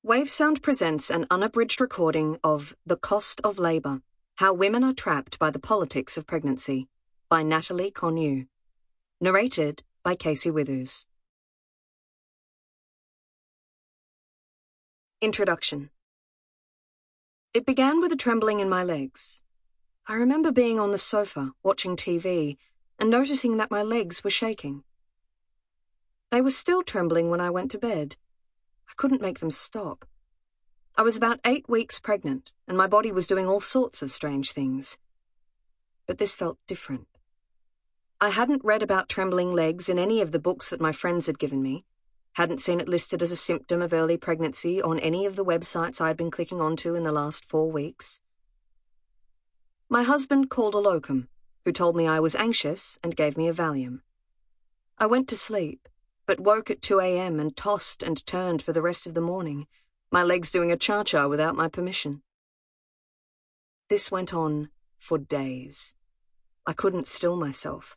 Wavesound presents an unabridged recording of The Cost of Labour, How Women Are Trapped by the Politics of Pregnancy by Natalie Kon-Yu. Narrated by Withoos. Introduction. It began with a trembling in my legs. I remember being on the sofa, watching TV, and noticing that my legs were shaking. They were still trembling when I went to bed. I couldn't make them stop. I was about 8 weeks pregnant, and my body was doing all sorts of strange things. But this felt different. I hadn't read about trembling legs in any of the books that my friends had given me, hadn't seen it listed as a symptom of early pregnancy on any of the websites I'd been clicking onto in the last 4 weeks. My husband called a locum, who told me I was anxious and gave me a Valium. I went to sleep, but woke at 2 a.m. and tossed and turned for the rest of the morning, my legs doing a cha-cha without my permission. This went on for days. I couldn't still myself.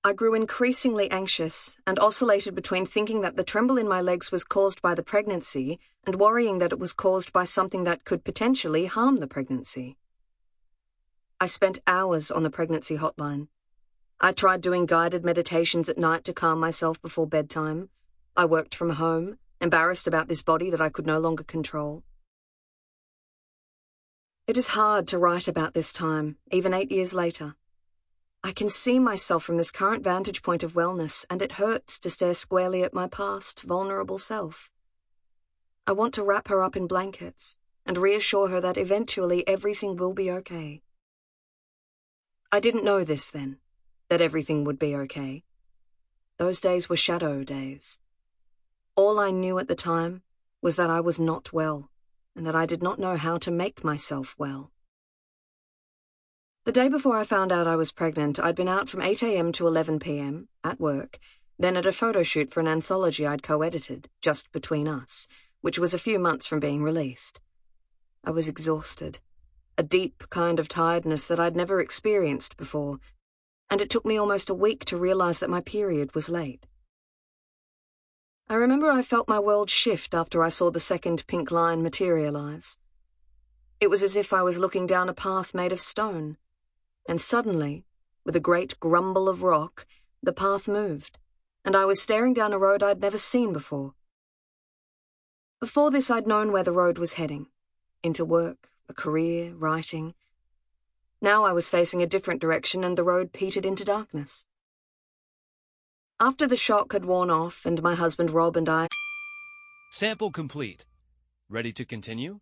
I grew increasingly anxious and oscillated between thinking that the tremble in my legs was caused by the pregnancy and worrying that it was caused by something that could potentially harm the pregnancy. I spent hours on the pregnancy hotline. I tried doing guided meditations at night to calm myself before bedtime. I worked from home, embarrassed about this body that I could no longer control. It is hard to write about this time, even 8 years later. I can see myself from this current vantage point of wellness, and it hurts to stare squarely at my past, vulnerable self. I want to wrap her up in blankets and reassure her that eventually everything will be okay. I didn't know this then, that everything would be okay. Those days were shadow days. All I knew at the time was that I was not well, and that I did not know how to make myself well. The day before I found out I was pregnant, I'd been out from 8 a.m. to 11 p.m. at work, then at a photo shoot for an anthology I'd co-edited, Just Between Us, which was a few months from being released. I was exhausted, a deep kind of tiredness that I'd never experienced before, and it took me almost a week to realize that my period was late. I remember I felt my world shift after I saw the second pink line materialize. It was as if I was looking down a path made of stone, and suddenly, with a great grumble of rock, the path moved, and I was staring down a road I'd never seen before. Before this, I'd known where the road was heading, into work, a career, writing. Now I was facing a different direction, and the road petered into darkness. After the shock had worn off and my husband Rob and I... Sample complete. Ready to continue?